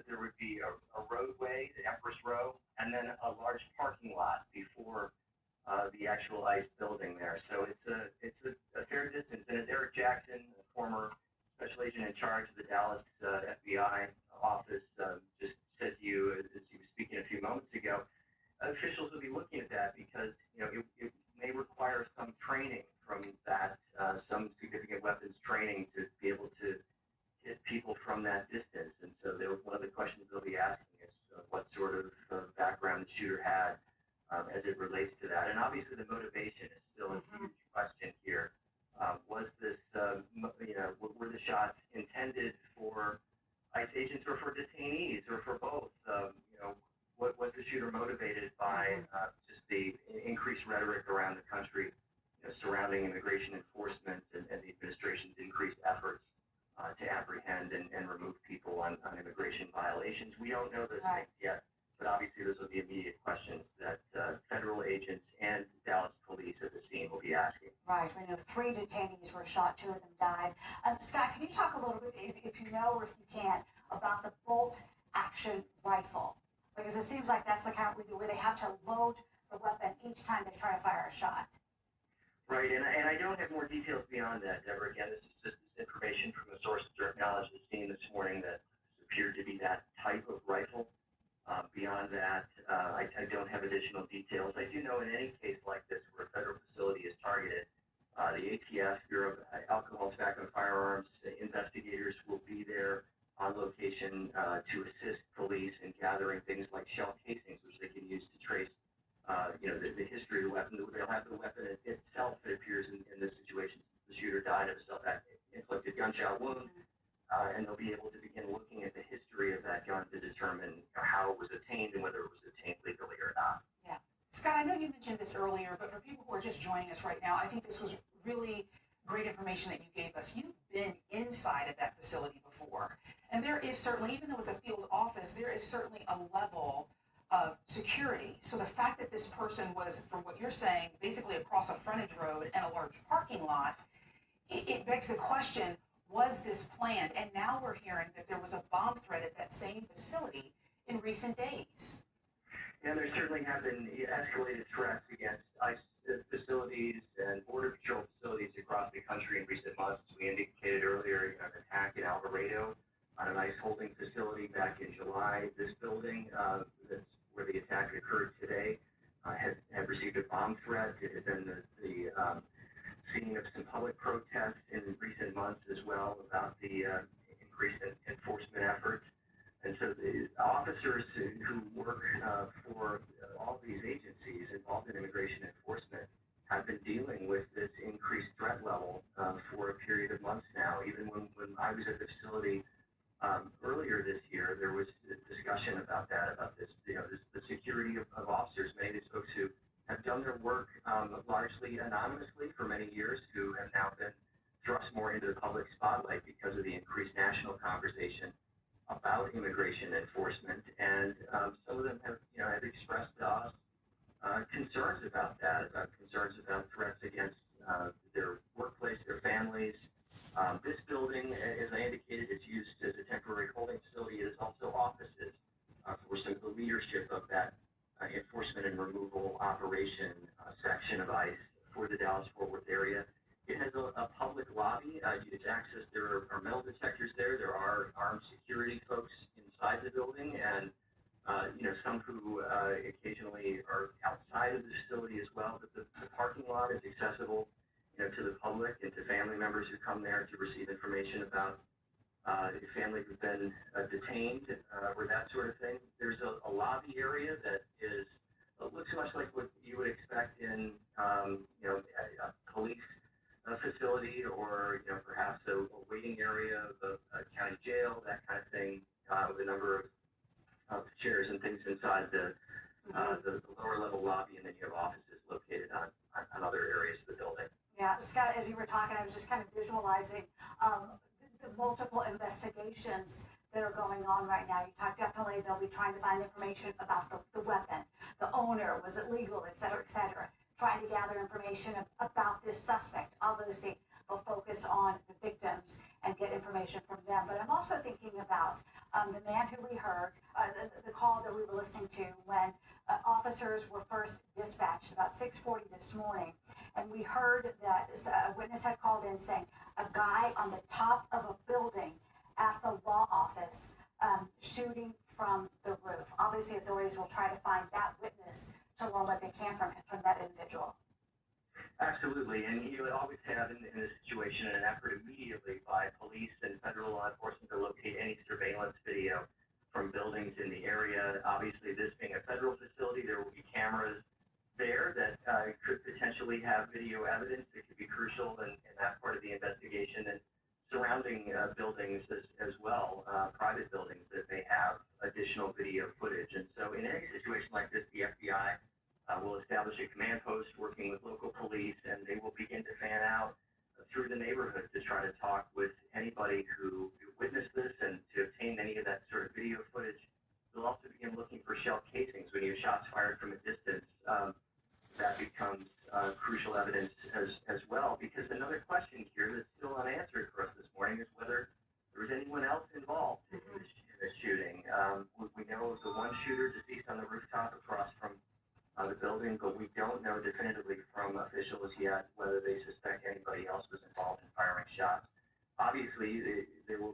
that there would be a roadway, the Empress Row, and then a large parking lot before the actual ICE building there. So it's a fair distance. And as Eric Jackson, the former special agent in charge of the Dallas FBI office, just said to you as he was speaking a few moments ago, officials will be looking at that because it may require some training from that, some significant weapons training to be able to hit people from that distance. And so one of the questions they'll be asking is what sort of background the shooter had as it relates to that. And obviously the motivation is still a huge question here. Was this, were the shots intended for ICE agents or for detainees or for both? What was the shooter motivated by just the increased rhetoric around the country surrounding immigration enforcement and the administration's increased efforts to apprehend and remove people on immigration violations? We don't know those things yet, but obviously those are the immediate questions that federal agents and Dallas police at the scene will be asking. Right. We know 3 detainees were shot, 2 of them died. Scott, can you talk a little bit, if you know or if you can, about the bolt action rifle? Because it seems like that's the kind where they have to load the weapon each time they try to fire a shot. Right, and I don't have more details beyond that, Deborah. Again, this is just information from the source of direct knowledge that's seen this morning that appeared to be that type of rifle. Beyond that, I don't have additional details. I do know in any case like this where a federal facility is targeted, the ATF, Bureau of Alcohol, Tobacco, and Firearms investigators will be there on location to assist police in gathering things like shell casings, which they can use to trace, the history of the weapon. They'll have the weapon itself, it appears in this situation. The shooter died of a self-inflicted gunshot wound, and they'll be able to begin looking at the history of that gun to determine how it was obtained and whether it was obtained legally or not. Yeah. Scott, I know you mentioned this earlier, but for people who are just joining us right now, I think this was really great information that you gave us. You've been inside of that facility before. And there is certainly, even though it's a field office, there is certainly a level of security. So the fact that this person was, from what you're saying, basically across a frontage road and a large parking lot, it begs the question, was this planned? And now we're hearing that there was a bomb threat at that same facility in recent days. And there certainly have been escalated threats against ICE facilities and Border Patrol facilities across the country in recent months. We indicated earlier an attack in Alvarado on an ICE holding facility back in July. This building, that's where the attack occurred today, had received a bomb threat. It had been the scene of some public protests in recent months as well about the increased enforcement efforts. And so the officers who work for all these agencies involved in immigration enforcement have been dealing with this increased threat level for a period of months now. Even when I was at the facility earlier this year, there was a discussion about that, about this, the security of officers, many of these folks who have done their work largely anonymously for many years, who have now been thrust more into the public spotlight because of the increased national conversation about immigration enforcement. And some of them have expressed to us concerns about that, about concerns about threats against their workplace, their families. This building, as I indicated, is used as a temporary holding facility. It is also offices for some of the leadership of that enforcement and removal operation section of ICE for the Dallas-Fort Worth area. It has a public lobby. It's access. There are metal detectors there. There are armed security folks inside the building, and some who occasionally are outside of the facility as well. But the parking lot is accessible, to the public and to family members who come there to receive information about families who've been detained or that sort of thing. There's a lobby area that looks much like what you would expect in a police facility or perhaps a waiting area of a county jail, that kind of thing, with a number of chairs and things inside the lower level lobby, and then you have offices located on other areas of the building. Yeah, Scott, as you were talking, I was just kind of visualizing the multiple investigations that are going on right now. You talk, definitely they'll be trying to find information about the weapon, the owner, was it legal, et cetera, trying to gather information about this suspect, obviously will focus on the victims and get information from them. But I'm also thinking about the man who we heard, the call that we were listening to when officers were first dispatched about 6:40 this morning. And we heard that a witness had called in saying a guy on the top of a building at the law office shooting from the roof. Obviously, authorities will try to find that witness to learn what they can from that individual. Absolutely, and you would always have in this situation an effort immediately by police and federal law enforcement to locate any surveillance video from buildings in the area. Obviously, this being a federal facility, there will be cameras there that could potentially have video evidence that could be crucial in that part of the investigation, and surrounding buildings as well, private buildings that may have additional video footage. And so in any situation like this, the FBI will establish a command post working with local police, and they will begin to fan out through the neighborhood to try to talk with anybody who witnessed this and to obtain any of that sort of video footage. They'll also begin looking for shell casings when you have shots fired from a distance. That becomes crucial evidence as well, because another question here that's still unanswered for us this morning is whether there was anyone else involved in this shooting. We know of the one shooter deceased on the rooftop across from the building, but we don't know definitively from officials yet whether they suspect anybody else was involved in firing shots. Obviously, there will